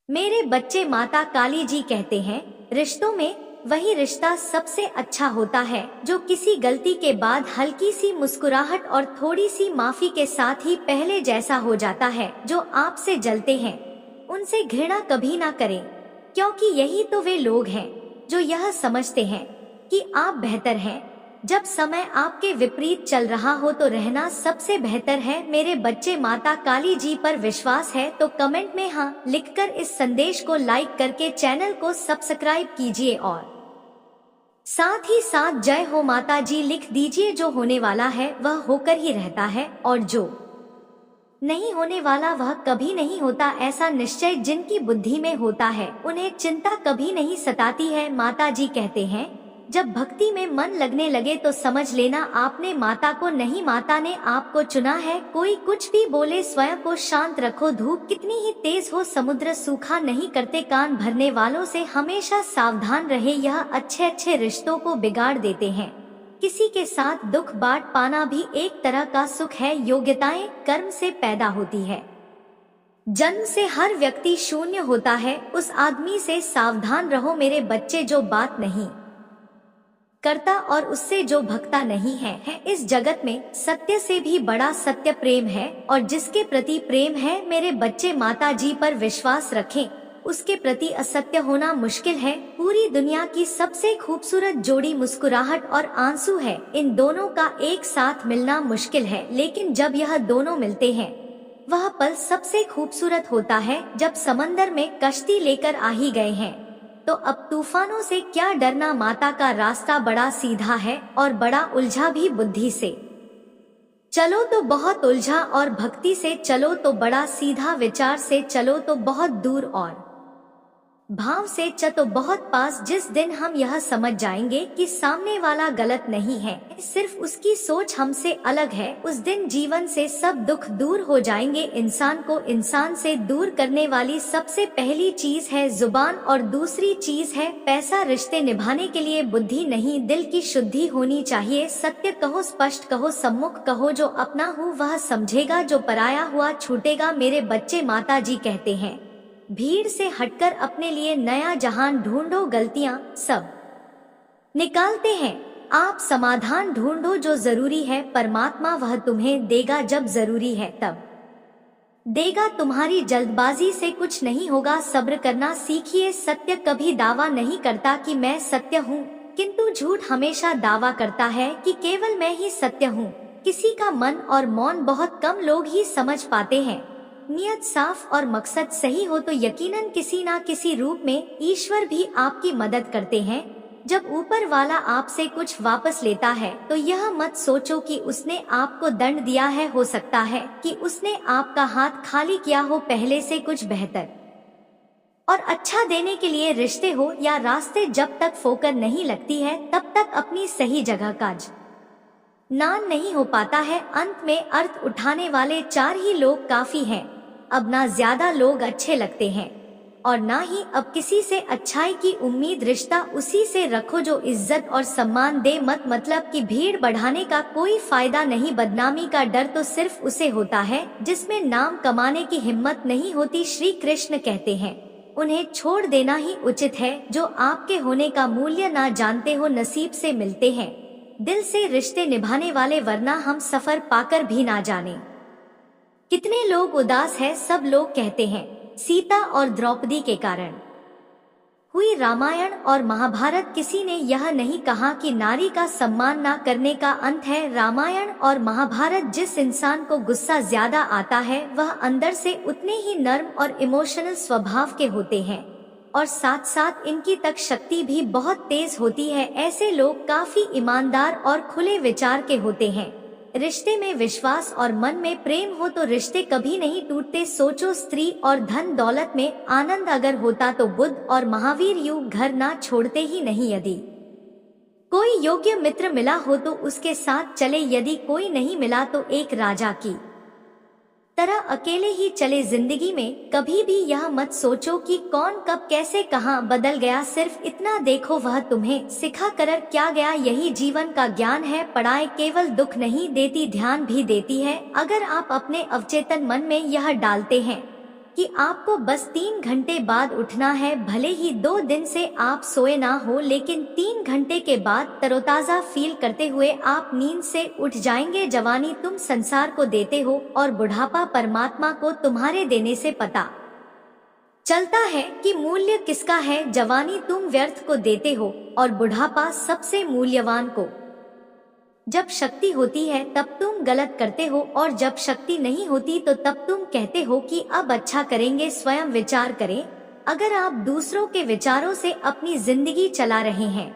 मेरे बच्चे, माता काली जी कहते हैं, रिश्तों में वही रिश्ता सबसे अच्छा होता है जो किसी गलती के बाद हल्की सी मुस्कुराहट और थोड़ी सी माफी के साथ ही पहले जैसा हो जाता है। जो आपसे जलते हैं उनसे घृणा कभी ना करें, क्योंकि यही तो वे लोग हैं जो यह समझते हैं कि आप बेहतर हैं। जब समय आपके विपरीत चल रहा हो तो रहना सबसे बेहतर है। मेरे बच्चे, माता काली जी पर विश्वास है तो कमेंट में हाँ लिखकर इस संदेश को लाइक करके चैनल को सब्सक्राइब कीजिए और साथ ही साथ जय हो माता जी लिख दीजिए। जो होने वाला है वह होकर ही रहता है और जो नहीं होने वाला वह कभी नहीं होता। ऐसा निश्चय जिनकी बुद्धि में होता है उन्हें चिंता कभी नहीं सताती है। माता जी कहते हैं, जब भक्ति में मन लगने लगे तो समझ लेना आपने माता को नहीं, माता ने आपको चुना है। कोई कुछ भी बोले स्वयं को शांत रखो। धूप कितनी ही तेज हो समुद्र सूखा नहीं करते। कान भरने वालों से हमेशा सावधान रहे, यह अच्छे अच्छे रिश्तों को बिगाड़ देते हैं। किसी के साथ दुख बांट पाना भी एक तरह का सुख है। योग्यताएं कर्म से पैदा होती है। जन्म से हर व्यक्ति शून्य होता है, उस आदमी से सावधान रहो। मेरे बच्चे, जो बात नहीं करता और उससे जो भक्ता नहीं है इस जगत में सत्य से भी बड़ा सत्य प्रेम है। और जिसके प्रति प्रेम है मेरे बच्चे, माता जी पर विश्वास रखें, उसके प्रति असत्य होना मुश्किल है। पूरी दुनिया की सबसे खूबसूरत जोड़ी मुस्कुराहट और आंसू है। इन दोनों का एक साथ मिलना मुश्किल है, लेकिन जब यह दोनों मिलते हैं वह पल सबसे खूबसूरत होता है। जब समंदर में कश्ती लेकर आ ही गए हैं तो अब तूफानों से क्या डरना। माता का रास्ता बड़ा सीधा है और बड़ा उलझा भी। बुद्धि से चलो तो बहुत उलझा और भक्ति से चलो तो बड़ा सीधा। विचार से चलो तो बहुत दूर और भाव से तो बहुत पास। जिस दिन हम यह समझ जाएंगे कि सामने वाला गलत नहीं है, सिर्फ उसकी सोच हमसे अलग है, उस दिन जीवन से सब दुख दूर हो जाएंगे। इंसान को इंसान से दूर करने वाली सबसे पहली चीज है जुबान और दूसरी चीज है पैसा। रिश्ते निभाने के लिए बुद्धि नहीं, दिल की शुद्धि होनी चाहिए। सत्य कहो, स्पष्ट कहो, सम्मुख कहो। जो अपना हो वह समझेगा, जो पराया हुआ छूटेगा। मेरे बच्चे, माता जी कहते हैं, भीड़ से हटकर अपने लिए नया जहान ढूंढो। गलतियां सब निकालते हैं, आप समाधान ढूंढो। जो जरूरी है परमात्मा वह तुम्हें देगा, जब जरूरी है तब देगा। तुम्हारी जल्दबाजी से कुछ नहीं होगा, सब्र करना सीखिए। सत्य कभी दावा नहीं करता कि मैं सत्य हूँ, किंतु झूठ हमेशा दावा करता है कि केवल मैं ही सत्य हूँ। किसी का मन और मौन बहुत कम लोग ही समझ पाते हैं। नियत साफ और मकसद सही हो तो यकीनन किसी ना किसी रूप में ईश्वर भी आपकी मदद करते हैं। जब ऊपर वाला आपसे कुछ वापस लेता है तो यह मत सोचो कि उसने आपको दंड दिया है। हो सकता है कि उसने आपका हाथ खाली किया हो पहले से कुछ बेहतर और अच्छा देने के लिए। रिश्ते हो या रास्ते, जब तक फोकर नहीं लगती है तब तक अपनी सही जगह काज नान नहीं हो पाता है। अंत में अर्थ उठाने वाले चार ही लोग काफी हैं। अब ना ज्यादा लोग अच्छे लगते हैं और ना ही अब किसी से अच्छाई की उम्मीद। रिश्ता उसी से रखो जो इज्जत और सम्मान दे। मत मतलब कि भीड़ बढ़ाने का कोई फायदा नहीं। बदनामी का डर तो सिर्फ उसे होता है जिसमें नाम कमाने की हिम्मत नहीं होती। श्री कृष्ण कहते हैं, उन्हें छोड़ देना ही उचित है जो आपके होने का मूल्य ना जानते हो। नसीब से मिलते हैं दिल से रिश्ते निभाने वाले, वरना हम सफर पाकर भी ना जाने। कितने लोग उदास है, सब लोग कहते हैं सीता और द्रौपदी के कारण हुई रामायण और महाभारत। किसी ने यह नहीं कहा कि नारी का सम्मान ना करने का अंत है। रामायण और महाभारत, जिस इंसान को गुस्सा ज्यादा आता है वह अंदर से उतने ही नर्म और इमोशनल स्वभाव के होते हैं और साथ साथ इनकी तक शक्ति भी बहुत तेज होती है। ऐसे लोग काफी ईमानदार और खुले विचार के होते हैं। रिश्ते में विश्वास और मन में प्रेम हो तो रिश्ते कभी नहीं टूटते। सोचो, स्त्री और धन दौलत में आनंद अगर होता तो बुद्ध और महावीर यूं घर ना छोड़ते ही नहीं। यदि कोई योग्य मित्र मिला हो तो उसके साथ चले, यदि कोई नहीं मिला तो एक राजा की तरह अकेले ही चले। जिंदगी में कभी भी यह मत सोचो कि कौन कब कैसे कहां बदल गया, सिर्फ इतना देखो वह तुम्हें सिखा कर क्या गया। यही जीवन का ज्ञान है। पढ़ाई केवल दुख नहीं देती, ध्यान भी देती है। अगर आप अपने अवचेतन मन में यह डालते हैं कि आपको बस 3 घंटे बाद उठना है। भले ही 2 दिन से आप सोए ना हो, लेकिन 3 घंटे के बाद तरोताजा फील करते हुए आप नींद से उठ जाएंगे। जवानी तुम संसार को देते हो और बुढ़ापा परमात्मा को तुम्हारे देने से पता चलता है कि मूल्य किसका है। जवानी तुम व्यर्थ को देते हो और बुढ़ापा सबसे मूल्यवान को। जब शक्ति होती है तब तुम गलत करते हो, और जब शक्ति नहीं होती तो तब तुम कहते हो कि अब अच्छा करेंगे। स्वयं विचार करें, अगर आप दूसरों के विचारों से अपनी जिंदगी चला रहे हैं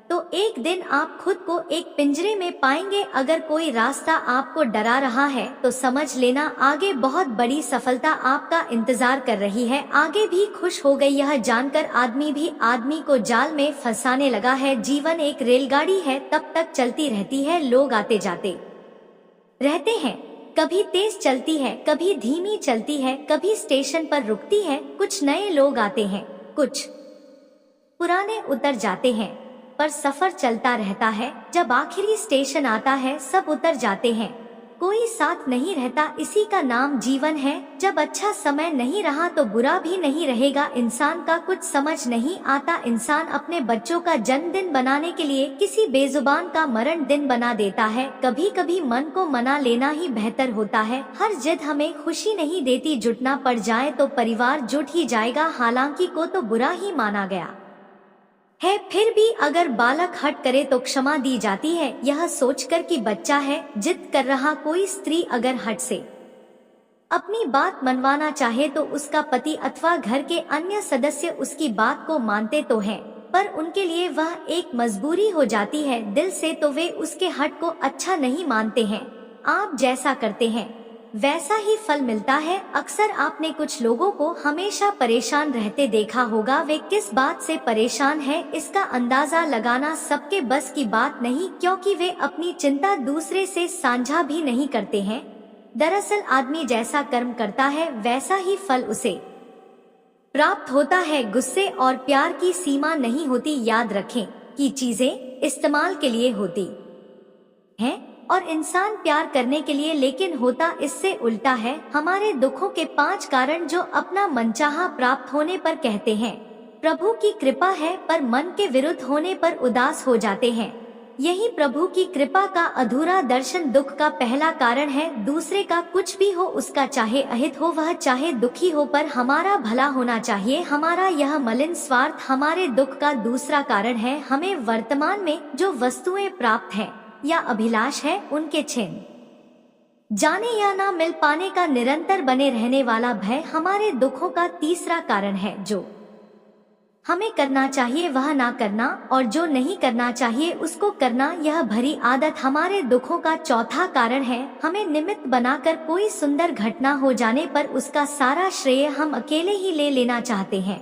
तो एक दिन आप खुद को एक पिंजरे में पाएंगे। अगर कोई रास्ता आपको डरा रहा है तो समझ लेना आगे बहुत बड़ी सफलता आपका इंतजार कर रही है। आगे भी खुश हो गई यह जानकर आदमी भी आदमी को जाल में फंसाने लगा है। जीवन एक रेलगाड़ी है, तब तक चलती रहती है। लोग आते जाते रहते हैं, कभी तेज चलती है, कभी धीमी चलती है, कभी स्टेशन पर रुकती है। कुछ नए लोग आते हैं, कुछ पुराने उतर जाते हैं, पर सफर चलता रहता है। जब आखिरी स्टेशन आता है सब उतर जाते हैं, कोई साथ नहीं रहता। इसी का नाम जीवन है। जब अच्छा समय नहीं रहा तो बुरा भी नहीं रहेगा। इंसान का कुछ समझ नहीं आता। इंसान अपने बच्चों का जन्मदिन बनाने के लिए किसी बेजुबान का मरण दिन बना देता है। कभी कभी मन को मना लेना ही बेहतर होता है। हर जिद हमें खुशी नहीं देती। जुटना पड़ जाए तो परिवार जुट ही जाएगा। हालांकि को तो बुरा ही माना गया है, फिर भी अगर बालक हट करे तो क्षमा दी जाती है, यह सोचकर कि बच्चा है। जिद कर रहा कोई स्त्री अगर हट से अपनी बात मनवाना चाहे तो उसका पति अथवा घर के अन्य सदस्य उसकी बात को मानते तो हैं, पर उनके लिए वह एक मजबूरी हो जाती है। दिल से तो वे उसके हट को अच्छा नहीं मानते हैं। आप जैसा करते हैं वैसा ही फल मिलता है। अक्सर आपने कुछ लोगों को हमेशा परेशान रहते देखा होगा। वे किस बात से परेशान है इसका अंदाजा लगाना सबके बस की बात नहीं, क्योंकि वे अपनी चिंता दूसरे से साझा भी नहीं करते हैं। दरअसल आदमी जैसा कर्म करता है वैसा ही फल उसे प्राप्त होता है। गुस्से और प्यार की सीमा नहीं होती। याद रखें कि चीजें इस्तेमाल के लिए होती हैं और इंसान प्यार करने के लिए, लेकिन होता इससे उल्टा है। हमारे दुखों के 5 कारण जो अपना मनचाहा प्राप्त होने पर कहते हैं प्रभु की कृपा है, पर मन के विरुद्ध होने पर उदास हो जाते हैं। यही प्रभु की कृपा का अधूरा दर्शन दुख का पहला कारण है। दूसरे का कुछ भी हो, उसका चाहे अहित हो वह चाहे दुखी हो, पर हमारा भला होना चाहिए। हमारा यह मलिन स्वार्थ हमारे दुख का दूसरा कारण है। हमें वर्तमान में जो वस्तुएं प्राप्त हैं या अभिलाष है उनके छिन जाने या ना मिल पाने का निरंतर बने रहने वाला भय हमारे दुखों का तीसरा कारण है। जो हमें करना चाहिए वह ना करना और जो नहीं करना चाहिए उसको करना, यह भरी आदत हमारे दुखों का चौथा कारण है। हमें निमित्त बनाकर कोई सुंदर घटना हो जाने पर उसका सारा श्रेय हम अकेले ही ले लेना चाहते हैं।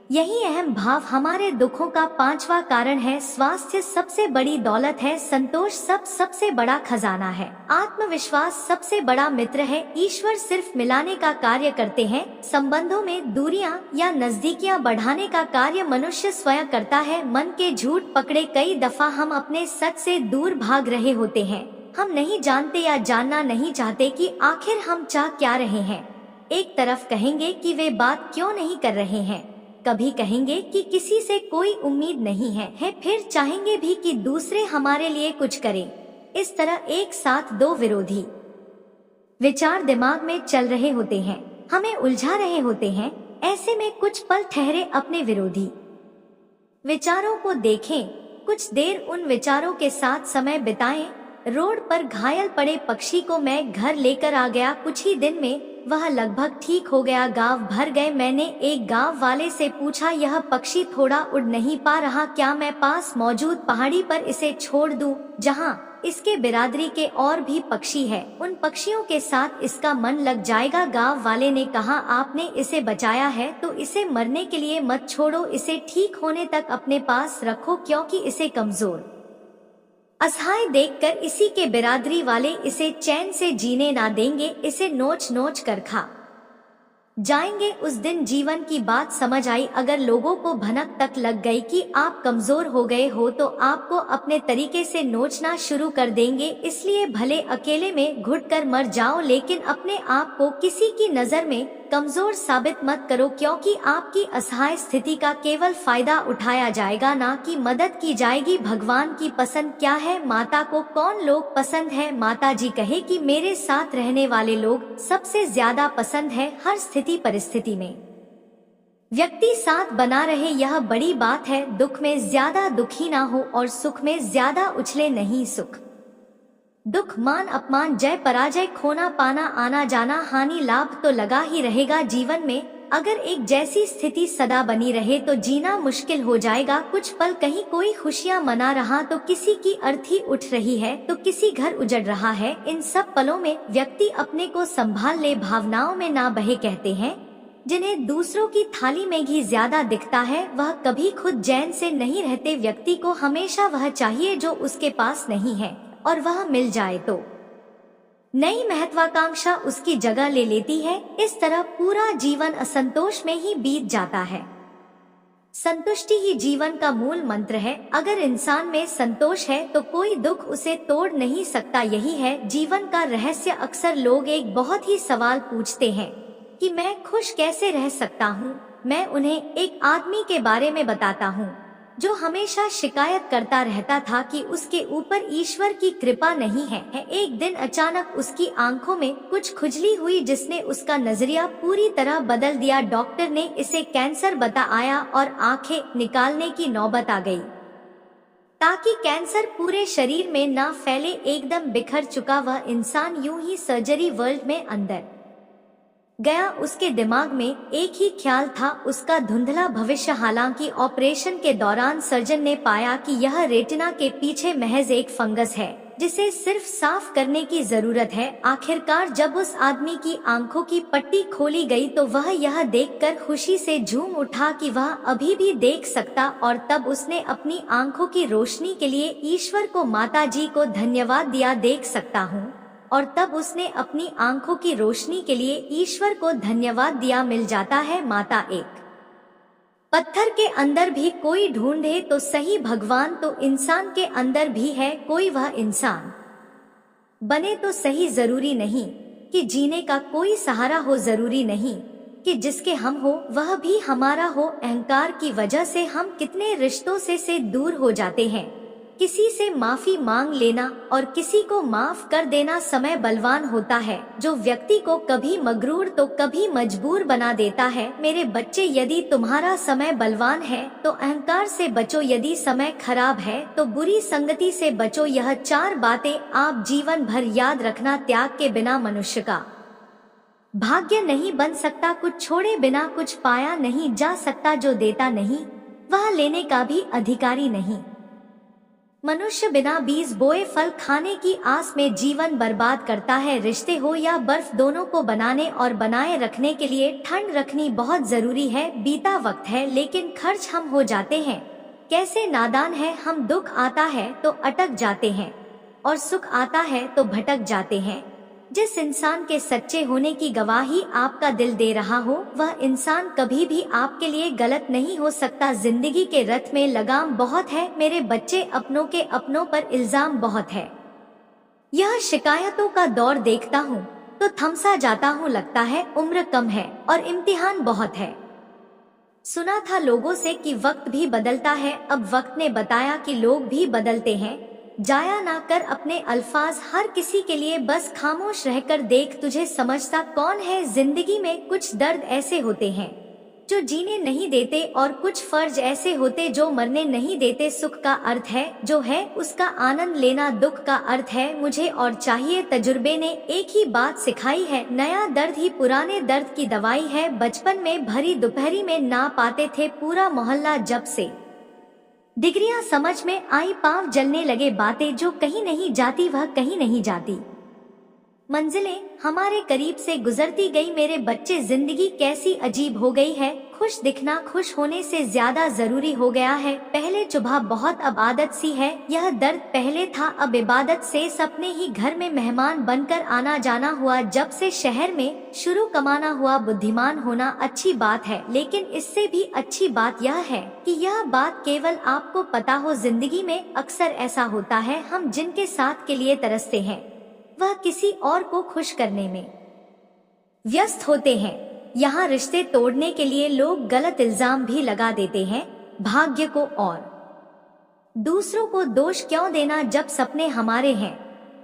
यही अहम भाव हमारे दुखों का 5वां कारण है। स्वास्थ्य सबसे बड़ी दौलत है। संतोष सबसे बड़ा खजाना है। आत्मविश्वास सबसे बड़ा मित्र है। ईश्वर सिर्फ मिलाने का कार्य करते हैं। संबंधों में दूरियां या नजदीकियां बढ़ाने का कार्य मनुष्य स्वयं करता है। मन के झूठ पकड़े कई दफा हम अपने सच से दूर भाग रहे होते हैं। हम नहीं जानते या जानना नहीं चाहते कि आखिर हम चाह क्या रहे हैं। एक तरफ कहेंगे कि वे बात क्यों नहीं कर रहे हैं, कभी कहेंगे कि किसी से कोई उम्मीद नहीं है, फिर चाहेंगे भी कि दूसरे हमारे लिए कुछ करें। इस तरह एक साथ 2 विरोधी विचार दिमाग में चल रहे होते हैं, हमें उलझा रहे होते हैं। ऐसे में कुछ पल ठहरे अपने विरोधी विचारों को देखें, कुछ देर उन विचारों के साथ समय बिताएं। रोड पर घायल पड़े पक्षी को मैं घर लेकर आ गया। कुछ ही दिन में वह लगभग ठीक हो गया। गांव भर गए। मैंने एक गांव वाले से पूछा, यह पक्षी थोड़ा उड़ नहीं पा रहा, क्या मैं पास मौजूद पहाड़ी पर इसे छोड़ दूं, जहां इसके बिरादरी के और भी पक्षी है, उन पक्षियों के साथ इसका मन लग जाएगा। गांव वाले ने कहा, आपने इसे बचाया है तो इसे मरने के लिए मत छोड़ो, इसे ठीक होने तक अपने पास रखो, क्योंकि इसे कमजोर असहाय देखकर इसी के बिरादरी वाले इसे चैन से जीने ना देंगे, इसे नोच नोच कर खा जाएंगे। उस दिन जीवन की बात समझ आई। अगर लोगों को भनक तक लग गई कि आप कमजोर हो गए हो तो आपको अपने तरीके से नोचना शुरू कर देंगे। इसलिए भले अकेले में घुटकर मर जाओ, लेकिन अपने आप को किसी की नजर में कमजोर साबित मत करो, क्योंकि आपकी असहाय स्थिति का केवल फायदा उठाया जाएगा, ना कि मदद की जाएगी। भगवान की पसंद क्या है? माता को कौन लोग पसंद है? माता जी कहे कि मेरे साथ रहने वाले लोग सबसे ज्यादा पसंद है। हर स्थिति परिस्थिति में व्यक्ति साथ बना रहे, यह बड़ी बात है। दुख में ज्यादा दुखी ना हो और सुख में ज्यादा उछले नहीं। सुख दुख, मान अपमान, जय पराजय, खोना पाना, आना जाना, हानि लाभ तो लगा ही रहेगा जीवन में। अगर एक जैसी स्थिति सदा बनी रहे तो जीना मुश्किल हो जाएगा। कुछ पल कहीं कोई खुशियां मना रहा तो किसी की अर्थी उठ रही है, तो किसी घर उजड़ रहा है। इन सब पलों में व्यक्ति अपने को संभाल ले, भावनाओं में ना बहे। कहते हैं जिन्हें दूसरों की थाली में घी ज्यादा दिखता है, वह कभी खुद चैन से नहीं रहते। व्यक्ति को हमेशा वह चाहिए जो उसके पास नहीं है, और वह मिल जाए तो नई महत्वाकांक्षा उसकी जगह ले लेती है। इस तरह पूरा जीवन असंतोष में ही बीत जाता है। संतुष्टि ही जीवन का मूल मंत्र है। अगर इंसान में संतोष है तो कोई दुख उसे तोड़ नहीं सकता। यही है जीवन का रहस्य। अक्सर लोग एक बहुत ही सवाल पूछते हैं कि मैं खुश कैसे रह सकता हूँ। मैं उन्हें एक आदमी के बारे में बताता हूँ जो हमेशा शिकायत करता रहता था कि उसके ऊपर ईश्वर की कृपा नहीं है। एक दिन अचानक उसकी आंखों में कुछ खुजली हुई जिसने उसका नजरिया पूरी तरह बदल दिया। डॉक्टर ने इसे कैंसर बताया और आंखें निकालने की नौबत आ गई ताकि कैंसर पूरे शरीर में ना फैले। एकदम बिखर चुका वह इंसान यूं ही सर्जरी वर्ल्ड में अंदर गया। उसके दिमाग में एक ही ख्याल था, उसका धुंधला भविष्य। हालांकि ऑपरेशन के दौरान सर्जन ने पाया कि यह रेटिना के पीछे महज एक फंगस है जिसे सिर्फ साफ करने की जरूरत है। आखिरकार जब उस आदमी की आंखों की पट्टी खोली गई तो वह यह देखकर खुशी से झूम उठा कि वह अभी भी देख सकता, और तब उसने अपनी आंखों की रोशनी के लिए ईश्वर को, माता जी को धन्यवाद दिया। देख सकता हूँ, और तब उसने अपनी आंखों की रोशनी के लिए ईश्वर को धन्यवाद दिया। मिल जाता है माता। एक पत्थर के अंदर भी कोई ढूंढे तो सही भगवान, तो इंसान के अंदर भी है कोई। वह इंसान बने तो सही। जरूरी नहीं कि जीने का कोई सहारा हो, जरूरी नहीं कि जिसके हम हो वह भी हमारा हो। अहंकार की वजह से हम कितने रिश्तों से दूर हो जाते हैं। किसी से माफी मांग लेना और किसी को माफ कर देना। समय बलवान होता है जो व्यक्ति को कभी मगरूर तो कभी मजबूर बना देता है। मेरे बच्चे, यदि तुम्हारा समय बलवान है तो अहंकार से बचो, यदि समय खराब है तो बुरी संगति से बचो। यह 4 बातें आप जीवन भर याद रखना। त्याग के बिना मनुष्य का भाग्य नहीं बन सकता। कुछ छोड़े बिना कुछ पाया नहीं जा सकता। जो देता नहीं वह लेने का भी अधिकारी नहीं। मनुष्य बिना बीज बोए फल खाने की आस में जीवन बर्बाद करता है। रिश्ते हो या बर्फ, दोनों को बनाने और बनाए रखने के लिए ठंड रखनी बहुत जरूरी है। बीता वक्त है लेकिन खर्च हम हो जाते हैं। कैसे नादान है हम। दुख आता है तो अटक जाते हैं और सुख आता है तो भटक जाते हैं। जिस इंसान के सच्चे होने की गवाही आपका दिल दे रहा हो वह इंसान कभी भी आपके लिए गलत नहीं हो सकता। जिंदगी के रथ में लगाम बहुत है मेरे बच्चे, अपनों के अपनों पर इल्जाम बहुत है। यह शिकायतों का दौर देखता हूँ तो थमसा जाता हूँ। लगता है उम्र कम है और इम्तिहान बहुत है। सुना था लोगों से कि वक्त भी बदलता है, अब वक्त ने बताया कि लोग भी बदलते हैं। जाया ना कर अपने अल्फाज हर किसी के लिए, बस खामोश रहकर देख तुझे समझता कौन है। जिंदगी में कुछ दर्द ऐसे होते हैं जो जीने नहीं देते और कुछ फर्ज ऐसे होते जो मरने नहीं देते। सुख का अर्थ है जो है उसका आनंद लेना, दुख का अर्थ है मुझे और चाहिए। तजुर्बे ने एक ही बात सिखाई है, नया दर्द ही पुराने दर्द की दवाई है। बचपन में भरी दोपहरी में ना पाते थे पूरा मोहल्ला, जब से डिग्रियां समझ में आई पांव जलने लगे। बातें जो कहीं नहीं जाती वह कहीं नहीं जाती। मंजिलें हमारे करीब से गुजरती गई। मेरे बच्चे, जिंदगी कैसी अजीब हो गई है। खुश दिखना खुश होने से ज्यादा जरूरी हो गया है। पहले चुभा बहुत अब आदत सी है। यह दर्द पहले था अब इबादत से। सपने ही घर में मेहमान बनकर आना जाना हुआ। जब से शहर में शुरू कमाना हुआ। बुद्धिमान होना अच्छी बात है लेकिन इससे भी अच्छी बात यह है कि यह बात केवल आपको पता हो। जिंदगी में अक्सर ऐसा होता है हम जिनके साथ के लिए तरसते हैं वह किसी और को खुश करने में व्यस्त होते हैं। यहाँ रिश्ते तोड़ने के लिए लोग गलत इल्जाम भी लगा देते हैं, भाग्य को और दूसरों को दोष क्यों देना जब सपने हमारे हैं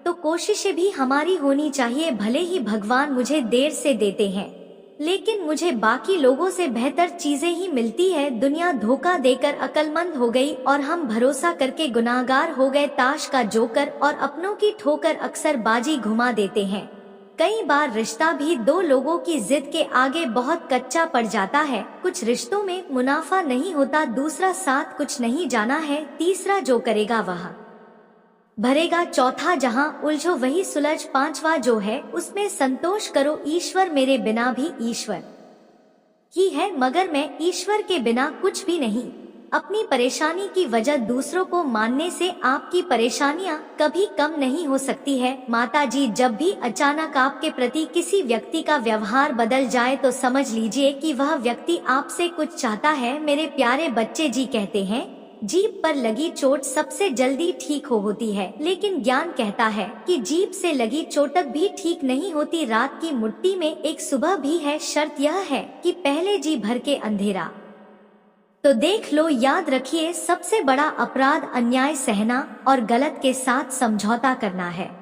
तो कोशिशें भी हमारी होनी चाहिए। भले ही भगवान मुझे देर से देते हैं लेकिन मुझे बाकी लोगों से बेहतर चीजें ही मिलती है। दुनिया धोखा देकर अक्लमंद हो गई और हम भरोसा करके गुनाहगार हो गए। ताश का जोकर और अपनों की ठोकर अक्सर बाजी घुमा देते हैं। कई बार रिश्ता भी दो लोगों की जिद के आगे बहुत कच्चा पड़ जाता है। कुछ रिश्तों में मुनाफा नहीं होता, दूसरा साथ कुछ नहीं जाना है, तीसरा जो करेगा वह भरेगा, चौथा जहां उलझो वही सुलझ, पांचवा जो है उसमें संतोष करो। ईश्वर मेरे बिना भी ईश्वर ही है मगर मैं ईश्वर के बिना कुछ भी नहीं। अपनी परेशानी की वजह दूसरों को मानने से आपकी परेशानियां कभी कम नहीं हो सकती है। माता जी, जब भी अचानक आपके प्रति किसी व्यक्ति का व्यवहार बदल जाए तो समझ लीजिए कि वह व्यक्ति आपसे कुछ चाहता है। मेरे प्यारे बच्चे जी कहते हैं जीभ पर लगी चोट सबसे जल्दी ठीक होती है, लेकिन ज्ञान कहता है कि जीभ से लगी चोटक भी ठीक नहीं होती। रात की मुट्ठी में एक सुबह भी है, शर्त यह है कि पहले जी भर के अंधेरा तो देख लो। याद रखिए, सबसे बड़ा अपराध अन्याय सहना और गलत के साथ समझौता करना है।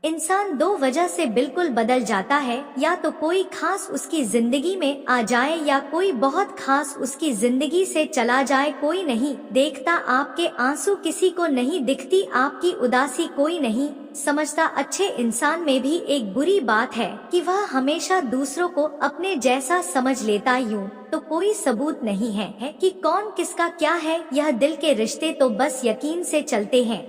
इंसान दो वजह से बिल्कुल बदल जाता है, या तो कोई खास उसकी जिंदगी में आ जाए या कोई बहुत खास उसकी जिंदगी से चला जाए। कोई नहीं देखता आपके आंसू, किसी को नहीं दिखती आपकी उदासी, कोई नहीं समझता अच्छे इंसान में भी एक बुरी बात है कि वह हमेशा दूसरों को अपने जैसा समझ लेता। यूं तो कोई सबूत नहीं है कि कौन किसका क्या है। यह दिल के रिश्ते तो बस यकीन से चलते हैं।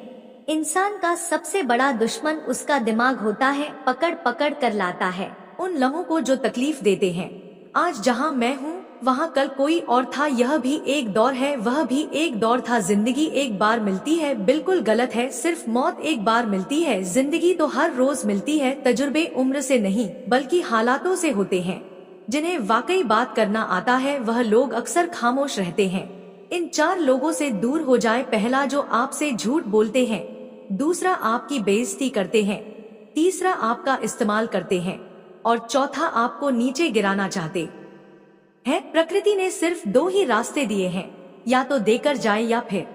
इंसान का सबसे बड़ा दुश्मन उसका दिमाग होता है, पकड़ पकड़ कर लाता है उन लम्हों को जो तकलीफ देते हैं। आज जहां मैं हूं वहां कल कोई और था, यह भी एक दौर है, वह भी एक दौर था। जिंदगी एक बार मिलती है, बिल्कुल गलत है, सिर्फ मौत एक बार मिलती है। जिंदगी तो हर रोज मिलती है, तजुर्बे उम्र से नहीं बल्कि हालातों से होते हैं। जिन्हें वाकई बात करना आता है वह लोग अक्सर खामोश रहते हैं। इन चार लोगों से दूर हो जाए। पहला, जो आपसे झूठ बोलते हैं, दूसरा आपकी बेइज्जती करते हैं, तीसरा आपका इस्तेमाल करते हैं और चौथा आपको नीचे गिराना चाहते हैं। प्रकृति ने सिर्फ दो ही रास्ते दिए हैं, या तो देकर जाए या फिर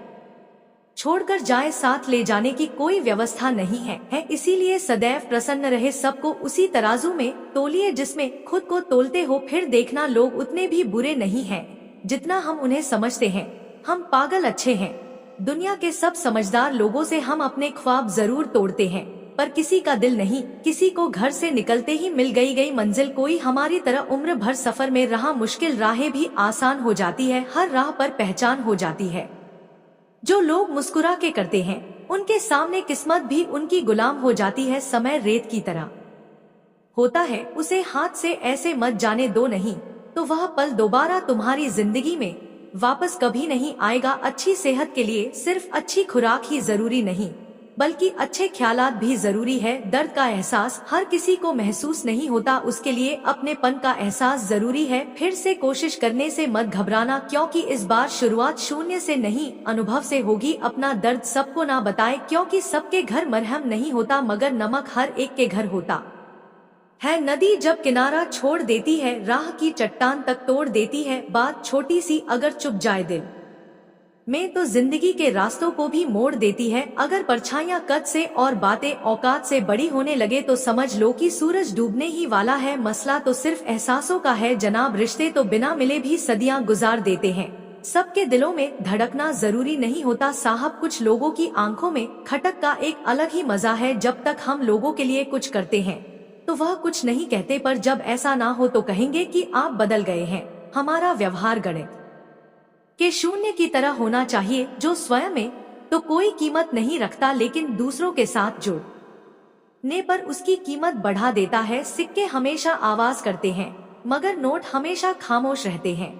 छोड़कर जाए। साथ ले जाने की कोई व्यवस्था नहीं है। इसीलिए सदैव प्रसन्न रहे। सबको उसी तराजू में तोलिए जिसमें खुद को तोलते हो। फिर देखना, लोग उतने भी बुरे नहीं हैं जितना हम उन्हें समझते हैं। हम पागल अच्छे हैं। दुनिया के सब समझदार लोगों से हम अपने ख्वाब जरूर तोड़ते हैं, पर किसी का दिल नहीं। किसी को घर से निकलते ही मिल गई मंजिल। कोई हमारी तरह उम्र भर सफर में रहा, मुश्किल राहें भी आसान हो जाती है, हर राह पर पहचान हो जाती है। जो लोग मुस्कुरा के करते हैं उनके सामने किस्मत भी उनकी गुलाम हो जाती है। समय रेत की तरह होता है, उसे हाथ से ऐसे मत जाने दो, नहीं तो वह पल दोबारा तुम्हारी जिंदगी में वापस कभी नहीं आएगा। अच्छी सेहत के लिए सिर्फ अच्छी खुराक ही जरूरी नहीं बल्कि अच्छे ख्यालात भी जरूरी है। दर्द का एहसास हर किसी को महसूस नहीं होता, उसके लिए अपनेपन का एहसास जरूरी है। फिर से कोशिश करने से मत घबराना, क्योंकि इस बार शुरुआत शून्य से नहीं अनुभव से होगी। अपना दर्द सबको ना बताए, क्योंकि सबके घर मरहम नहीं होता मगर नमक हर एक के घर होता है। नदी जब किनारा छोड़ देती है, राह की चट्टान तक तोड़ देती है। बात छोटी सी अगर चुप जाए दिल में तो जिंदगी के रास्तों को भी मोड़ देती है। अगर परछाइयां कद से और बातें औकात से बड़ी होने लगे तो समझ लो कि सूरज डूबने ही वाला है। मसला तो सिर्फ एहसासों का है जनाब। रिश्ते तो बिना मिले भी सदियां गुजार देते हैं। सबके दिलों में धड़कना जरूरी नहीं होता साहब। कुछ लोगों की आंखों में खटक का एक अलग ही मजा है। जब तक हम लोगों के लिए कुछ करते हैं तो वह कुछ नहीं कहते, पर जब ऐसा ना हो तो कहेंगे कि आप बदल गए हैं। हमारा व्यवहार गणित के शून्य की तरह होना चाहिए, जो स्वयं में तो कोई कीमत नहीं रखता लेकिन दूसरों के साथ जुड़ने पर उसकी कीमत बढ़ा देता है। सिक्के हमेशा आवाज करते हैं मगर नोट हमेशा खामोश रहते हैं।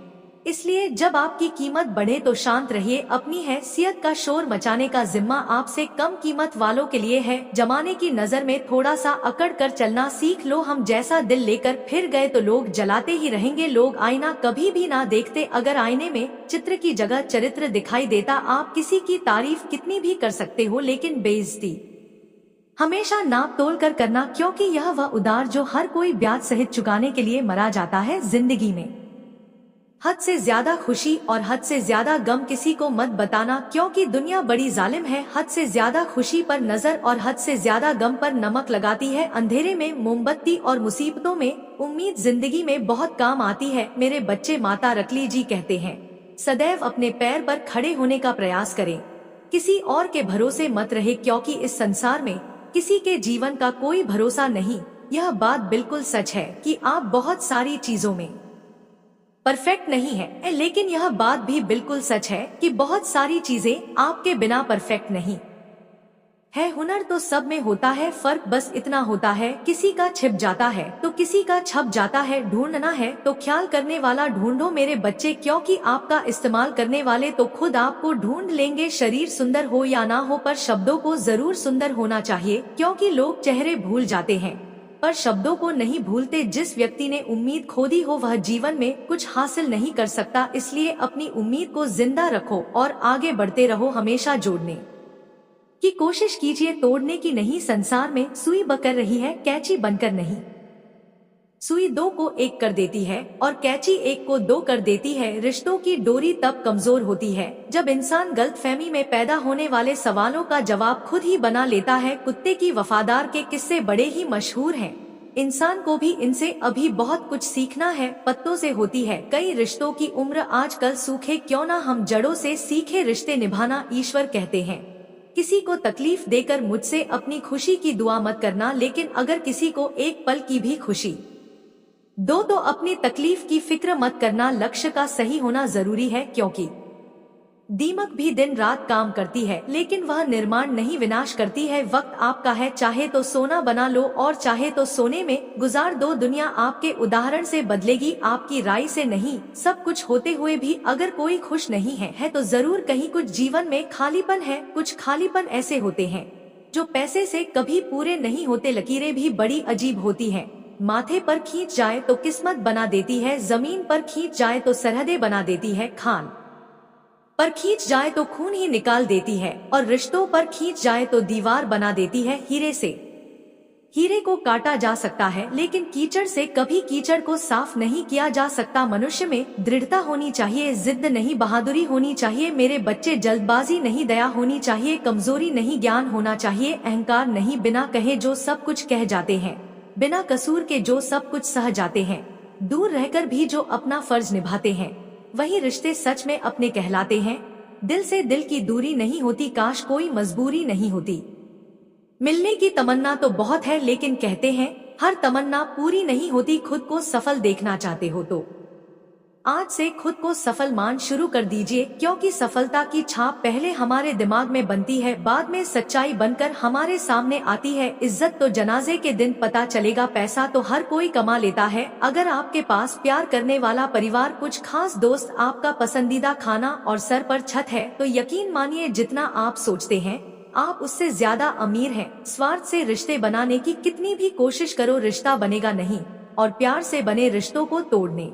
इसलिए जब आपकी कीमत बढ़े तो शांत रहिए। अपनी हैसियत का शोर मचाने का जिम्मा आपसे कम कीमत वालों के लिए है। जमाने की नजर में थोड़ा सा अकड़ कर चलना सीख लो। हम जैसा दिल लेकर फिर गए तो लोग जलाते ही रहेंगे। लोग आईना कभी भी ना देखते, अगर आईने में चित्र की जगह चरित्र दिखाई देता। आप किसी की तारीफ कितनी भी कर सकते हो लेकिन बेइज्जती हमेशा नाप तोल कर करना, क्योंकि यह वह उधार जो हर कोई ब्याज सहित चुकाने के लिए मरा जाता है। जिंदगी में हद से ज्यादा खुशी और हद से ज्यादा गम किसी को मत बताना, क्योंकि दुनिया बड़ी जालिम है। हद से ज्यादा खुशी पर नजर और हद से ज्यादा गम पर नमक लगाती है। अंधेरे में मोमबत्ती और मुसीबतों में उम्मीद जिंदगी में बहुत काम आती है। मेरे बच्चे, माता रकली जी कहते हैं, सदैव अपने पैर पर खड़े होने का प्रयास करें, किसी और के भरोसे मत रहे, क्योंकि इस संसार में किसी के जीवन का कोई भरोसा नहीं। यह बात बिल्कुल सच है कि आप बहुत सारी चीजों में परफेक्ट नहीं है, लेकिन यह बात भी बिल्कुल सच है कि बहुत सारी चीजें आपके बिना परफेक्ट नहीं है। हुनर तो सब में होता है, फर्क बस इतना होता है, किसी का छिप जाता है तो किसी का छप जाता है। ढूंढना है तो ख्याल करने वाला ढूंढो मेरे बच्चे, क्योंकि आपका इस्तेमाल करने वाले तो खुद आपको ढूंढ लेंगे। शरीर सुंदर हो या ना हो, पर शब्दों को जरूर सुंदर होना चाहिए, क्योंकि लोग चेहरे भूल जाते हैं पर शब्दों को नहीं भूलते। जिस व्यक्ति ने उम्मीद खो दी हो वह जीवन में कुछ हासिल नहीं कर सकता, इसलिए अपनी उम्मीद को जिंदा रखो और आगे बढ़ते रहो। हमेशा जोड़ने की कोशिश कीजिए, तोड़ने की नहीं। संसार में सुई बकर रही है, कैंची बनकर नहीं। सुई दो को एक कर देती है और कैंची एक को दो कर देती है। रिश्तों की डोरी तब कमजोर होती है जब इंसान गलतफहमी में पैदा होने वाले सवालों का जवाब खुद ही बना लेता है। कुत्ते की वफादार के किस्से बड़े ही मशहूर हैं। इंसान को भी इनसे अभी बहुत कुछ सीखना है। पत्तों से होती है कई रिश्तों की उम्र, आजकल सूखे क्यों ना हम जड़ों से सीखे रिश्ते निभाना। ईश्वर कहते हैं, किसी को तकलीफ देकर मुझसे अपनी खुशी की दुआ मत करना, लेकिन अगर किसी को एक पल की भी खुशी दो तो अपनी तकलीफ की फिक्र मत करना। लक्ष्य का सही होना जरूरी है, क्योंकि दीमक भी दिन रात काम करती है, लेकिन वह निर्माण नहीं विनाश करती है। वक्त आपका है, चाहे तो सोना बना लो और चाहे तो सोने में गुजार दो। दुनिया आपके उदाहरण से बदलेगी, आपकी राय से नहीं। सब कुछ होते हुए भी अगर कोई खुश नहीं है तो जरूर कहीं कुछ जीवन में खालीपन है। कुछ खालीपन ऐसे होते हैं जो पैसे से कभी पूरे नहीं होते। लकीरें भी बड़ी अजीब होती हैं, माथे पर खींच जाए तो किस्मत बना देती है, जमीन पर खींच जाए तो सरहदें बना देती है, खान पर खींच जाए तो खून ही निकाल देती है, और रिश्तों पर खींच जाए तो दीवार बना देती है। हीरे को काटा जा सकता है, लेकिन कीचड़ से कभी कीचड़ को साफ नहीं किया जा सकता। मनुष्य में दृढ़ता होनी चाहिए, जिद्द नहीं बहादुरी होनी चाहिए। मेरे बच्चे, जल्दबाजी नहीं दया होनी चाहिए, कमजोरी नहीं ज्ञान होना चाहिए, अहंकार नहीं बिना कहे जो सब कुछ कह जाते हैं, बिना कसूर के जो सब कुछ सह जाते हैं, दूर रहकर भी जो अपना फर्ज निभाते हैं, वही रिश्ते सच में अपने कहलाते हैं। दिल से दिल की दूरी नहीं होती, काश कोई मजबूरी नहीं होती। मिलने की तमन्ना तो बहुत है, लेकिन कहते हैं हर तमन्ना पूरी नहीं होती। खुद को सफल देखना चाहते हो तो आज से खुद को सफल मान शुरू कर दीजिए, क्योंकि सफलता की छाप पहले हमारे दिमाग में बनती है, बाद में सच्चाई बनकर हमारे सामने आती है। इज्जत तो जनाजे के दिन पता चलेगा, पैसा तो हर कोई कमा लेता है। अगर आपके पास प्यार करने वाला परिवार, कुछ खास दोस्त, आपका पसंदीदा खाना और सर पर छत है, तो यकीन मानिए जितना आप सोचते हैं आप उससे ज्यादा अमीर हैं। स्वार्थ से रिश्ते बनाने की कितनी भी कोशिश करो, रिश्ता बनेगा नहीं, और प्यार से बने रिश्तों को तोड़ने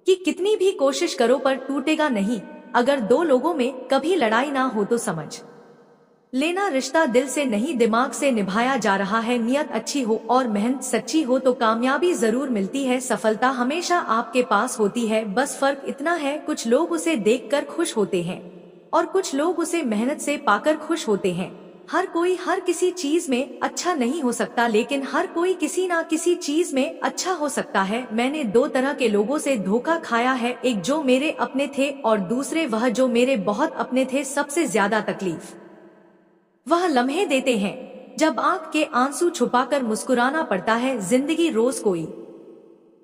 कि कितनी भी कोशिश करो पर टूटेगा नहीं। अगर दो लोगों में कभी लड़ाई ना हो तो समझ लेना रिश्ता दिल से नहीं दिमाग से निभाया जा रहा है। नियत अच्छी हो और मेहनत सच्ची हो तो कामयाबी जरूर मिलती है। सफलता हमेशा आपके पास होती है, बस फर्क इतना है कुछ लोग उसे देखकर खुश होते हैं और कुछ लोग उसे मेहनत से पाकर खुश होते हैं। हर कोई हर किसी चीज में अच्छा नहीं हो सकता, लेकिन हर कोई किसी ना किसी चीज में अच्छा हो सकता है। मैंने दो तरह के लोगों से धोखा खाया है, एक जो मेरे अपने थे और दूसरे वह जो मेरे बहुत अपने थे। सबसे ज्यादा तकलीफ वह लम्हे देते हैं जब आंख के आंसू छुपाकर मुस्कुराना पड़ता है। जिंदगी रोज कोई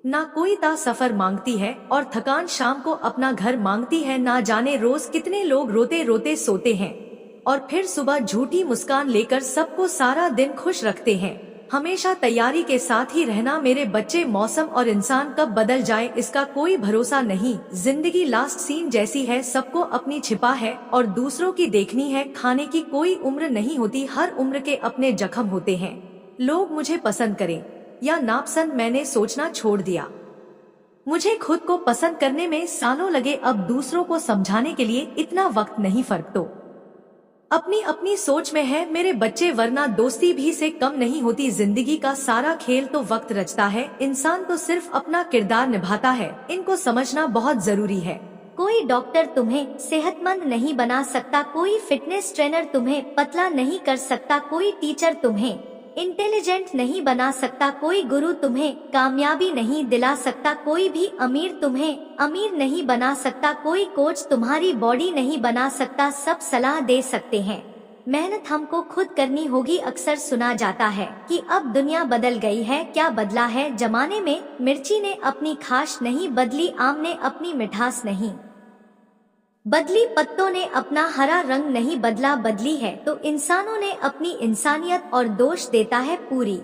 ना कोई ता सफर मांगती है और थकान शाम को अपना घर मांगती है। ना जाने रोज कितने लोग रोते रोते सोते हैं और फिर सुबह झूठी मुस्कान लेकर सबको सारा दिन खुश रखते हैं। हमेशा तैयारी के साथ ही रहना मेरे बच्चे, मौसम और इंसान कब बदल जाए इसका कोई भरोसा नहीं। जिंदगी लास्ट सीन जैसी है, सबको अपनी छिपा है और दूसरों की देखनी है। खाने की कोई उम्र नहीं होती, हर उम्र के अपने जख्म होते हैं। लोग मुझे पसंद करें या नापसंद मैंने सोचना छोड़ दिया। मुझे खुद को पसंद करने में सालों लगे, अब दूसरों को समझाने के लिए इतना वक्त नहीं। फर्क तो अपनी अपनी सोच में है मेरे बच्चे, वरना दोस्ती भी से कम नहीं होती। जिंदगी का सारा खेल तो वक्त रचता है, इंसान तो सिर्फ अपना किरदार निभाता है। इनको समझना बहुत जरूरी है। कोई डॉक्टर तुम्हें सेहतमंद नहीं बना सकता, कोई फिटनेस ट्रेनर तुम्हें पतला नहीं कर सकता, कोई टीचर तुम्हें इंटेलिजेंट नहीं बना सकता, कोई गुरु तुम्हें कामयाबी नहीं दिला सकता, कोई भी अमीर तुम्हें अमीर नहीं बना सकता, कोई कोच तुम्हारी बॉडी नहीं बना सकता। सब सलाह दे सकते हैं, मेहनत हमको खुद करनी होगी। अक्सर सुना जाता है कि अब दुनिया बदल गई है, क्या बदला है? जमाने में मिर्ची ने अपनी खास नहीं बदली, आम ने अपनी मिठास नहीं बदली, पत्तों ने अपना हरा रंग नहीं बदला, बदली है तो इंसानों ने अपनी इंसानियत, और दोष देता है पूरी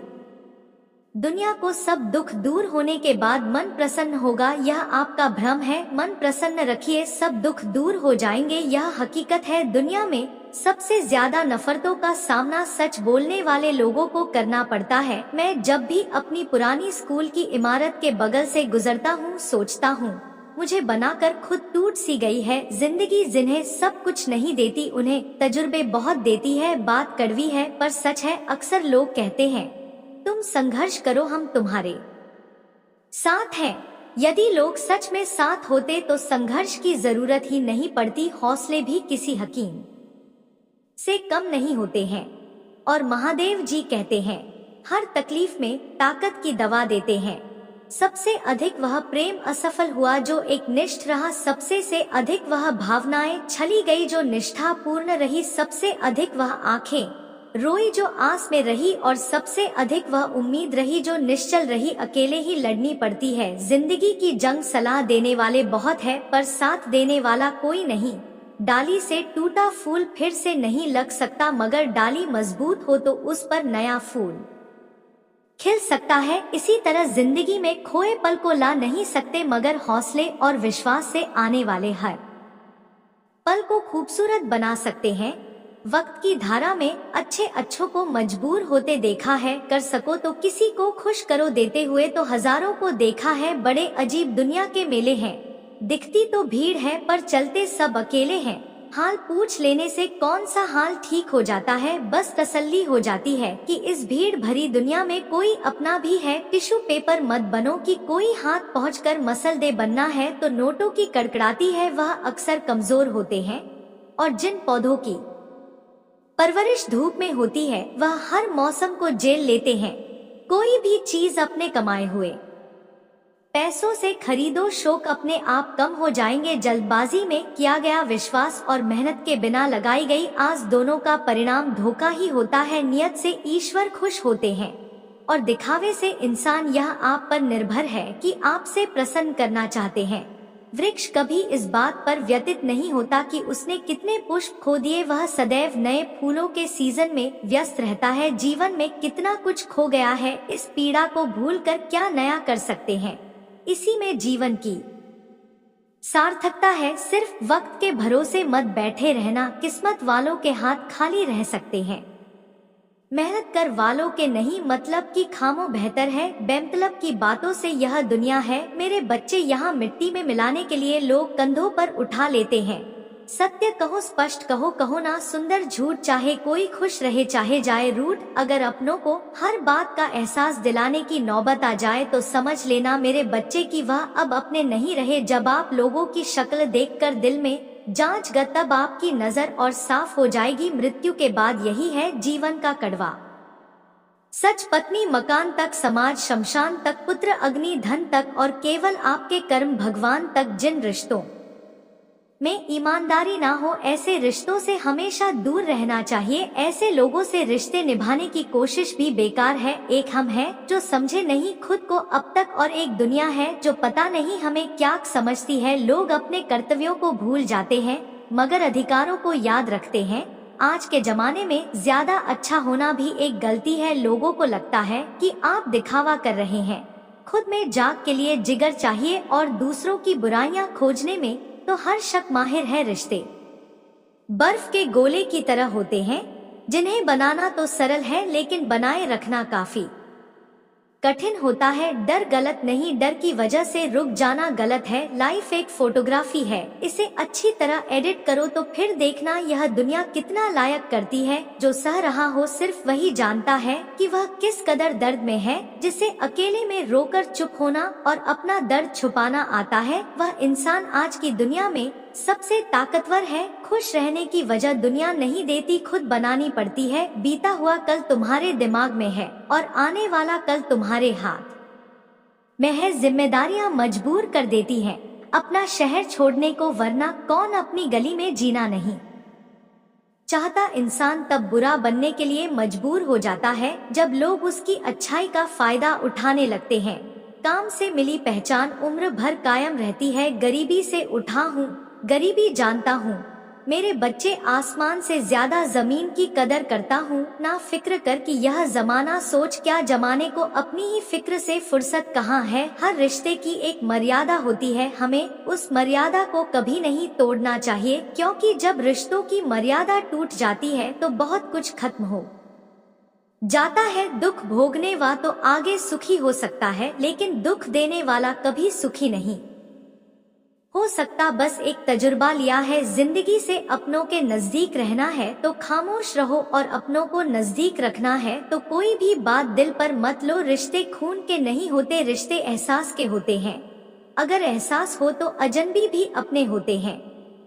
दुनिया को। सब दुख दूर होने के बाद मन प्रसन्न होगा, यह आपका भ्रम है। मन प्रसन्न रखिए, सब दुख दूर हो जाएंगे, यह हकीकत है। दुनिया में सबसे ज्यादा नफरतों का सामना सच बोलने वाले लोगों को करना पड़ता है। मैं जब भी अपनी पुरानी स्कूल की इमारत के बगल से गुजरता हूँ, सोचता हूँ मुझे बनाकर खुद टूट सी गई है जिंदगी। जिन्हें सब कुछ नहीं देती, उन्हें तजुर्बे बहुत देती है। बात कड़वी है पर सच है। अक्सर लोग कहते हैं तुम संघर्ष करो, हम तुम्हारे साथ हैं। यदि लोग सच में साथ होते तो संघर्ष की जरूरत ही नहीं पड़ती। हौसले भी किसी हकीम से कम नहीं होते हैं। और महादेव जी कहते हैं हर तकलीफ में ताकत की दवा देते हैं। सबसे अधिक वह प्रेम असफल हुआ जो एक निष्ठ रहा, सबसे से अधिक वह भावनाएं छली गई जो निष्ठा पूर्ण रही, सबसे अधिक वह आंखें रोई जो आस में रही, और सबसे अधिक वह उम्मीद रही जो निश्चल रही। अकेले ही लड़नी पड़ती है जिंदगी की जंग। सलाह देने वाले बहुत है पर साथ देने वाला कोई नहीं। डाली से टूटा फूल फिर से नहीं लग सकता, मगर डाली मजबूत हो तो उस पर नया फूल खिल सकता है। इसी तरह जिंदगी में खोए पल को ला नहीं सकते, मगर हौसले और विश्वास से आने वाले हर पल को खूबसूरत बना सकते हैं। वक्त की धारा में अच्छे अच्छों को मजबूर होते देखा है। कर सको तो किसी को खुश करो, देते हुए तो हजारों को देखा है। बड़े अजीब दुनिया के मेले हैं, दिखती तो भीड़ है पर चलते सब अकेले हैं। हाल पूछ लेने से कौन सा हाल ठीक हो जाता है, बस तसल्ली हो जाती है कि इस भीड़ भरी दुनिया में कोई अपना भी है। टिश्यू पेपर मत बनो कि कोई हाथ पहुंचकर मसल दे, बनना है तो नोटों की कड़कड़ाती है, वह अक्सर कमजोर होते हैं। और जिन पौधों की परवरिश धूप में होती है वह हर मौसम को झेल लेते हैं। कोई भी चीज अपने कमाए हुए पैसों से खरीदो, शौक अपने आप कम हो जाएंगे। जल्दबाजी में किया गया विश्वास और मेहनत के बिना लगाई गई आस, दोनों का परिणाम धोखा ही होता है। नियत से ईश्वर खुश होते हैं और दिखावे से इंसान। यह आप पर निर्भर है कि आपसे प्रसन्न करना चाहते हैं। वृक्ष कभी इस बात पर व्यतीत नहीं होता कि उसने कितने पुष्प खो दिए, वह सदैव नए फूलों के सीजन में व्यस्त रहता है। जीवन में कितना कुछ खो गया है, इस पीड़ा को भूलकर क्या नया कर सकते हैं। इसी में जीवन की सार्थकता है। सिर्फ वक्त के भरोसे मत बैठे रहना, किस्मत वालों के हाथ खाली रह सकते हैं। मेहनत कर वालों के नहीं, मतलब की खामो बेहतर है। बेमतलब की बातों से यह दुनिया है। मेरे बच्चे यहाँ मिट्टी में मिलाने के लिए लोग कंधों पर उठा लेते हैं। सत्य कहो, स्पष्ट कहो, कहो ना सुंदर झूठ, चाहे कोई खुश रहे चाहे जाए रूठ। अगर अपनों को हर बात का एहसास दिलाने की नौबत आ जाए तो समझ लेना मेरे बच्चे की वह अब अपने नहीं रहे। जब आप लोगों की शक्ल देखकर दिल में जांच ग, तब आपकी नजर और साफ हो जाएगी। मृत्यु के बाद यही है जीवन का कड़वा सच। पत्नी मकान तक, समाज शमशान तक, पुत्र अग्नि धन तक, और केवल आपके कर्म भगवान तक। जिन रिश्तों में ईमानदारी ना हो ऐसे रिश्तों से हमेशा दूर रहना चाहिए। ऐसे लोगों से रिश्ते निभाने की कोशिश भी बेकार है। एक हम है जो समझे नहीं खुद को अब तक, और एक दुनिया है जो पता नहीं हमें क्या समझती है। लोग अपने कर्तव्यों को भूल जाते हैं मगर अधिकारों को याद रखते हैं। आज के जमाने में ज्यादा अच्छा होना भी एक गलती है। लोगों को लगता है कि आप दिखावा कर रहे हैं। खुद में जाग के लिए जिगर चाहिए और दूसरों की बुराइयां खोजने में तो हर शख्स माहिर है। रिश्ते बर्फ के गोले की तरह होते हैं जिन्हें बनाना तो सरल है लेकिन बनाए रखना काफी कठिन होता है। डर गलत नहीं, डर की वजह से रुक जाना गलत है। लाइफ एक फोटोग्राफी है, इसे अच्छी तरह एडिट करो तो फिर देखना यह दुनिया कितना लायक करती है। जो सह रहा हो सिर्फ वही जानता है कि वह किस कदर दर्द में है। जिसे अकेले में रोकर चुप होना और अपना दर्द छुपाना आता है, वह इंसान आज की दुनिया में सबसे ताकतवर है। खुश रहने की वजह दुनिया नहीं देती, खुद बनानी पड़ती है। बीता हुआ कल तुम्हारे दिमाग में है और आने वाला कल तुम्हारे हाथ में है। जिम्मेदारियां मजबूर कर देती हैं अपना शहर छोड़ने को, वरना कौन अपनी गली में जीना नहीं चाहता। इंसान तब बुरा बनने के लिए मजबूर हो जाता है जब लोग उसकी अच्छाई का फायदा उठाने लगते हैं। काम से मिली पहचान उम्र भर कायम रहती है। गरीबी से उठा हूँ, गरीबी जानता हूँ। मेरे बच्चे आसमान से ज्यादा जमीन की कदर करता हूँ। ना फिक्र कर कि यह जमाना सोच क्या, जमाने को अपनी ही फिक्र से फुर्सत कहाँ है। हर रिश्ते की एक मर्यादा होती है, हमें उस मर्यादा को कभी नहीं तोड़ना चाहिए, क्योंकि जब रिश्तों की मर्यादा टूट जाती है तो बहुत कुछ खत्म हो जाता है। दुख भोगने वाला तो आगे सुखी हो सकता है, लेकिन दुख देने वाला कभी सुखी नहीं हो सकता। बस एक तजुर्बा लिया है, जिंदगी से अपनों के नजदीक रहना है तो खामोश रहो, और अपनों को नजदीक रखना है तो कोई भी बात दिल पर मत लो। रिश्ते खून के नहीं होते, रिश्ते एहसास के होते हैं। अगर एहसास हो तो अजनबी भी अपने होते हैं,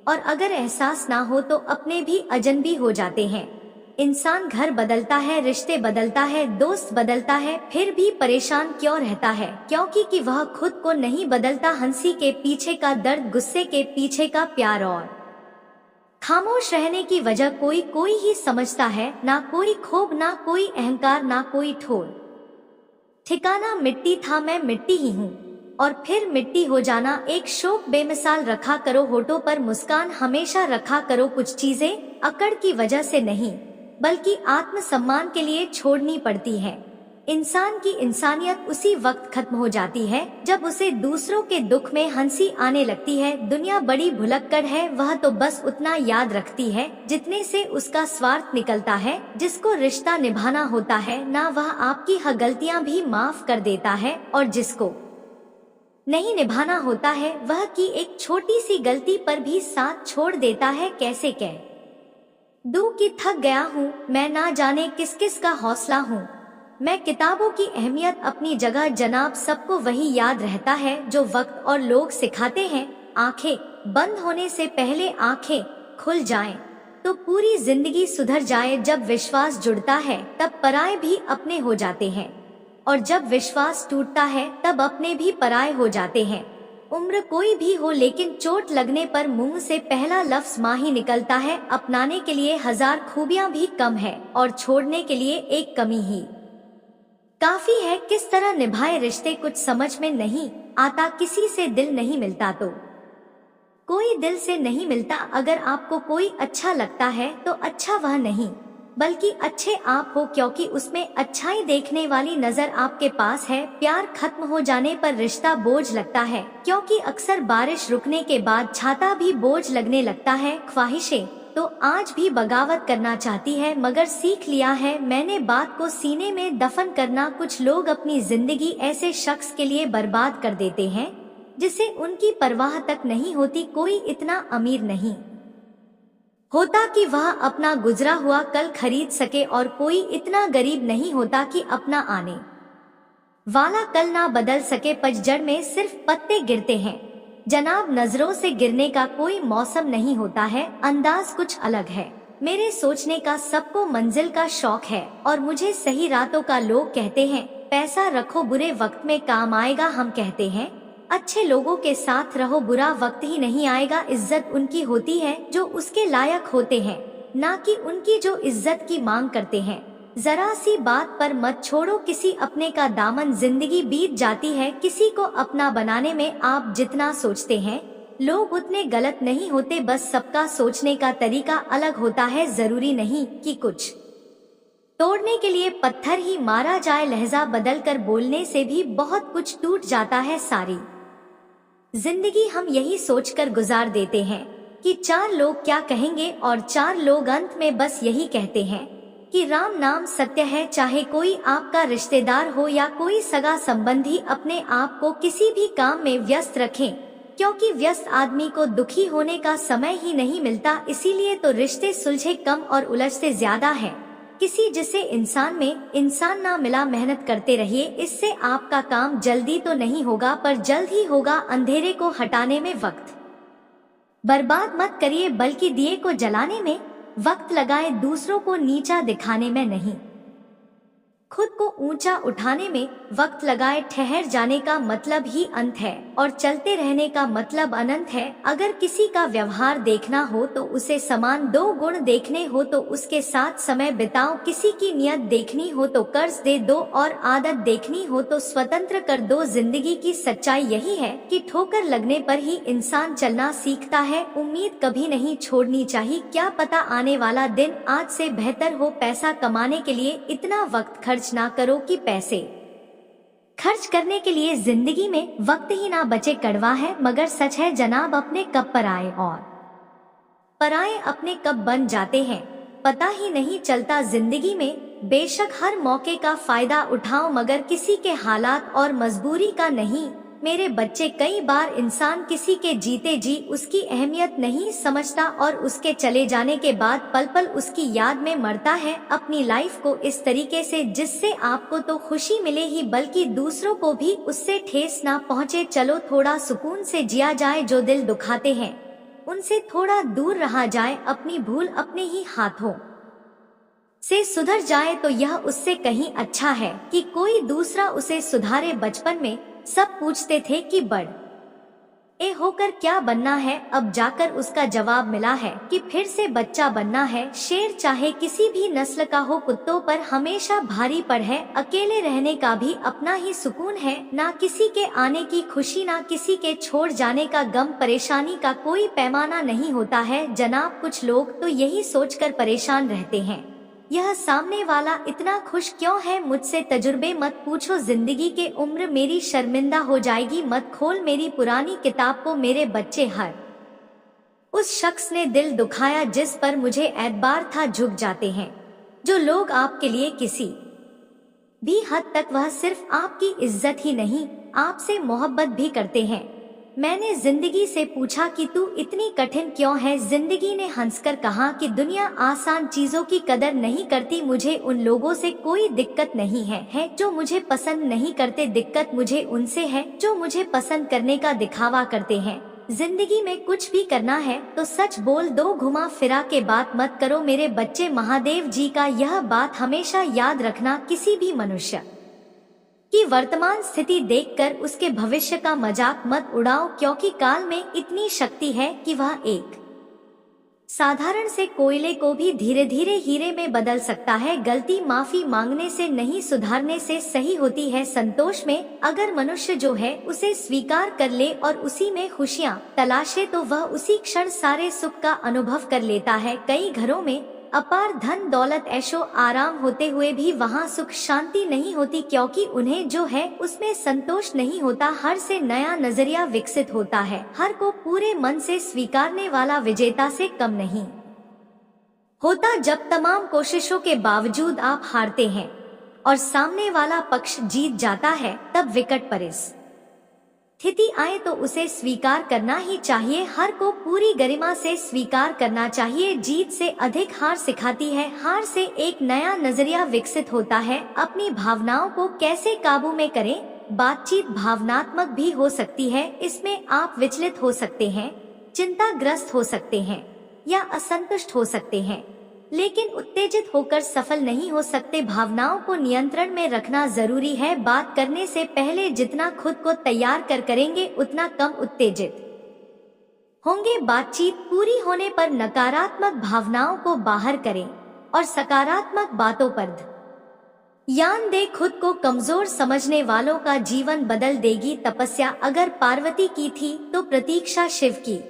और अगर एहसास ना हो तो अपने भी अजनबी हो जाते हैं। इंसान घर बदलता है, रिश्ते बदलता है, दोस्त बदलता है, फिर भी परेशान क्यों रहता है? क्योंकि कि वह खुद को नहीं बदलता। हंसी के पीछे का दर्द, गुस्से के पीछे का प्यार, और खामोश रहने की वजह कोई ही समझता है। ना कोई क्षोभ, ना कोई अहंकार, ना कोई ठोर ठिकाना। मिट्टी था, मैं मिट्टी ही हूँ, और फिर मिट्टी हो जाना। एक शोक बेमिसाल रखा करो होठों पर, मुस्कान हमेशा रखा करो। कुछ चीजें अकड़ की वजह से नहीं बल्कि आत्मसम्मान के लिए छोड़नी पड़ती है। इंसान की इंसानियत उसी वक्त खत्म हो जाती है जब उसे दूसरों के दुख में हंसी आने लगती है। दुनिया बड़ी भुलक्कड़ है, वह तो बस उतना याद रखती है जितने से उसका स्वार्थ निकलता है। जिसको रिश्ता निभाना होता है ना, वह आपकी हर गलतियां भी माफ कर देता है, और जिसको नहीं निभाना होता है वह की एक छोटी सी गलती पर भी साथ छोड़ देता है। कैसे कह दूं कि थक गया हूँ, मैं ना जाने किस किस का हौसला हूँ। मैं किताबों की अहमियत अपनी जगह जनाब, सबको वही याद रहता है जो वक्त और लोग सिखाते हैं। आंखें बंद होने से पहले आंखें खुल जाएं तो पूरी जिंदगी सुधर जाए। जब विश्वास जुड़ता है तब पराये भी अपने हो जाते हैं, और जब विश्वास टूटता है तब अपने भी पराये हो जाते हैं। उम्र कोई भी हो, लेकिन चोट लगने पर मुंह से पहला लफ्ज माँ ही निकलता है। अपनाने के लिए हजार खूबियां भी कम है, और छोड़ने के लिए एक कमी ही काफी है। किस तरह निभाए रिश्ते कुछ समझ में नहीं आता। किसी से दिल नहीं मिलता तो कोई दिल से नहीं मिलता। अगर आपको कोई अच्छा लगता है तो अच्छा वह नहीं बल्कि अच्छे आप हो, क्योंकि उसमें अच्छाई देखने वाली नजर आपके पास है। प्यार खत्म हो जाने पर रिश्ता बोझ लगता है, क्योंकि अक्सर बारिश रुकने के बाद छाता भी बोझ लगने लगता है। ख्वाहिशें तो आज भी बगावत करना चाहती है, मगर सीख लिया है मैंने बात को सीने में दफन करना। कुछ लोग अपनी जिंदगी ऐसे शख्स के लिए बर्बाद कर देते हैं जिसे उनकी परवाह तक नहीं होती। कोई इतना अमीर नहीं होता कि वह अपना गुजरा हुआ कल खरीद सके, और कोई इतना गरीब नहीं होता कि अपना आने वाला कल ना बदल सके। पतझड़ में सिर्फ पत्ते गिरते हैं जनाब, नजरों से गिरने का कोई मौसम नहीं होता है। अंदाज कुछ अलग है मेरे सोचने का, सबको मंजिल का शौक है, और मुझे सही रातों का लोग कहते हैं। पैसा रखो बुरे वक्त में काम आएगा, हम कहते हैं अच्छे लोगों के साथ रहो, बुरा वक्त ही नहीं आएगा। इज्जत उनकी होती है जो उसके लायक होते हैं, ना कि उनकी जो इज्जत की मांग करते हैं। जरा सी बात पर मत छोड़ो किसी अपने का दामन, जिंदगी बीत जाती है। किसी को अपना बनाने में आप जितना सोचते हैं लोग उतने गलत नहीं होते, बस सबका सोचने का तरीका अलग होता है। जरूरी नहीं कि कुछ तोड़ने के लिए पत्थर ही मारा जाए, लहजा बदल कर बोलने से भी बहुत कुछ टूट जाता है। सारी जिंदगी हम यही सोचकर गुजार देते हैं कि चार लोग क्या कहेंगे, और चार लोग अंत में बस यही कहते हैं कि राम नाम सत्य है। चाहे कोई आपका रिश्तेदार हो या कोई सगा संबंधी, अपने आप को किसी भी काम में व्यस्त रखें, क्योंकि व्यस्त आदमी को दुखी होने का समय ही नहीं मिलता। इसीलिए तो रिश्ते सुलझे कम और उलझते ज्यादा है। किसी जिसे इंसान में इंसान ना मिला, मेहनत करते रहिए। इससे आपका काम जल्दी तो नहीं होगा, पर जल्द ही होगा। अंधेरे को हटाने में वक्त बर्बाद मत करिए, बल्कि दिए को जलाने में वक्त लगाए। दूसरों को नीचा दिखाने में नहीं, खुद को ऊंचा उठाने में वक्त लगाए। ठहर जाने का मतलब ही अंत है और चलते रहने का मतलब अनंत है। अगर किसी का व्यवहार देखना हो तो उसे समान 2 गुण देखने हो तो उसके साथ समय बिताओ। किसी की नियत देखनी हो तो कर्ज दे दो और आदत देखनी हो तो स्वतंत्र कर दो। जिंदगी की सच्चाई यही है कि ठोकर लगने पर ही इंसान चलना सीखता है। उम्मीद कभी नहीं छोड़नी चाहिए। क्या पता आने वाला दिन आज से बेहतर हो। पैसा कमाने के लिए इतना वक्त खर्च ना करो कि पैसे खर्च करने के लिए जिंदगी में वक्त ही ना बचे। कड़वा है मगर सच है जनाब, अपने कब पर आए और पराए अपने कब बन जाते हैं, पता ही नहीं चलता जिंदगी में। बेशक हर मौके का फायदा उठाओ, मगर किसी के हालात और मजबूरी का नहीं। मेरे बच्चे, कई बार इंसान किसी के जीते जी उसकी अहमियत नहीं समझता और उसके चले जाने के बाद पल पल उसकी याद में मरता है। अपनी लाइफ को इस तरीके से जिससे आपको तो खुशी मिले ही बल्कि दूसरों को भी उससे ठेस ना पहुँचे। चलो थोड़ा सुकून से जिया जाए। जो दिल दुखाते हैं उनसे थोड़ा दूर रहा जाए। अपनी भूल अपने ही हाथों से सुधर जाए तो यह उससे कहीं अच्छा है कि कोई दूसरा उसे सुधारे। बचपन में सब पूछते थे कि बड़ ए होकर क्या बनना है, अब जाकर उसका जवाब मिला है कि फिर से बच्चा बनना है। शेर चाहे किसी भी नस्ल का हो, कुत्तों पर हमेशा भारी पड़ है। अकेले रहने का भी अपना ही सुकून है, ना किसी के आने की खुशी, ना किसी के छोड़ जाने का गम। परेशानी का कोई पैमाना नहीं होता है जनाब। कुछ लोग तो यही सोचकर परेशान रहते हैं, यह सामने वाला इतना खुश क्यों है। मुझसे तजुर्बे मत पूछो, जिंदगी के उम्र मेरी शर्मिंदा हो जाएगी। मत खोल मेरी पुरानी किताब को। मेरे बच्चे, हर उस शख्स ने दिल दुखाया जिस पर मुझे एतबार था। झुक जाते हैं जो लोग आपके लिए किसी भी हद तक, वह सिर्फ आपकी इज्जत ही नहीं आपसे मोहब्बत भी करते हैं। मैंने जिंदगी से पूछा कि तू इतनी कठिन क्यों है। जिंदगी ने हंसकर कहा कि दुनिया आसान चीजों की कदर नहीं करती। मुझे उन लोगों से कोई दिक्कत नहीं है जो मुझे पसंद नहीं करते। दिक्कत मुझे उनसे है जो मुझे पसंद करने का दिखावा करते हैं। जिंदगी में कुछ भी करना है तो सच बोल दो, घुमा फिरा के बात मत करो। मेरे बच्चे, महादेव जी का यह बात हमेशा याद रखना, किसी भी मनुष्य की वर्तमान स्थिति देखकर उसके भविष्य का मजाक मत उड़ाओ, क्योंकि काल में इतनी शक्ति है कि वह एक साधारण से कोयले को भी धीरे धीरे हीरे में बदल सकता है। गलती माफी मांगने से नहीं, सुधारने से सही होती है। संतोष में अगर मनुष्य जो है उसे स्वीकार कर ले और उसी में खुशियाँ तलाशे तो वह उसी क्षण सारे सुख का अनुभव कर लेता है। कई घरों में अपार धन दौलत ऐशो आराम होते हुए भी वहाँ सुख शांति नहीं होती, क्योंकि उन्हें जो है उसमें संतोष नहीं होता। हर से नया नजरिया विकसित होता है, हर को पूरे मन से स्वीकारने वाला विजेता से कम नहीं होता। जब तमाम कोशिशों के बावजूद आप हारते हैं और सामने वाला पक्ष जीत जाता है, तब विकट परिस्थिति आए तो उसे स्वीकार करना ही चाहिए। हर को पूरी गरिमा से स्वीकार करना चाहिए। जीत से अधिक हार सिखाती है, हार से एक नया नजरिया विकसित होता है। अपनी भावनाओं को कैसे काबू में करें। बातचीत भावनात्मक भी हो सकती है, इसमें आप विचलित हो सकते हैं, चिंताग्रस्त हो सकते हैं या असंतुष्ट हो सकते हैं, लेकिन उत्तेजित होकर सफल नहीं हो सकते। भावनाओं को नियंत्रण में रखना जरूरी है। बात करने से पहले जितना खुद को तैयार करेंगे उतना कम उत्तेजित होंगे। बातचीत पूरी होने पर नकारात्मक भावनाओं को बाहर करें और सकारात्मक बातों पर ध्यान दे। खुद को कमजोर समझने वालों का जीवन बदल देगी तपस्या। अगर पार्वती की थी तो प्रतीक्षा शिव की।